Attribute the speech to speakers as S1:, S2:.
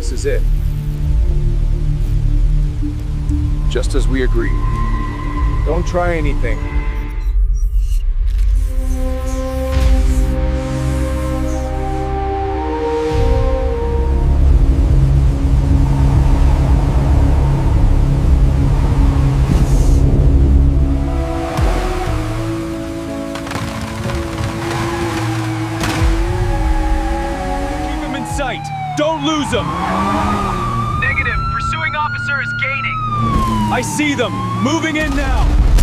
S1: this is it. Just as we agreed. Don't try anything.
S2: Don't lose them!
S3: Negative. Pursuing officer is gaining.
S2: I see them! Moving in now!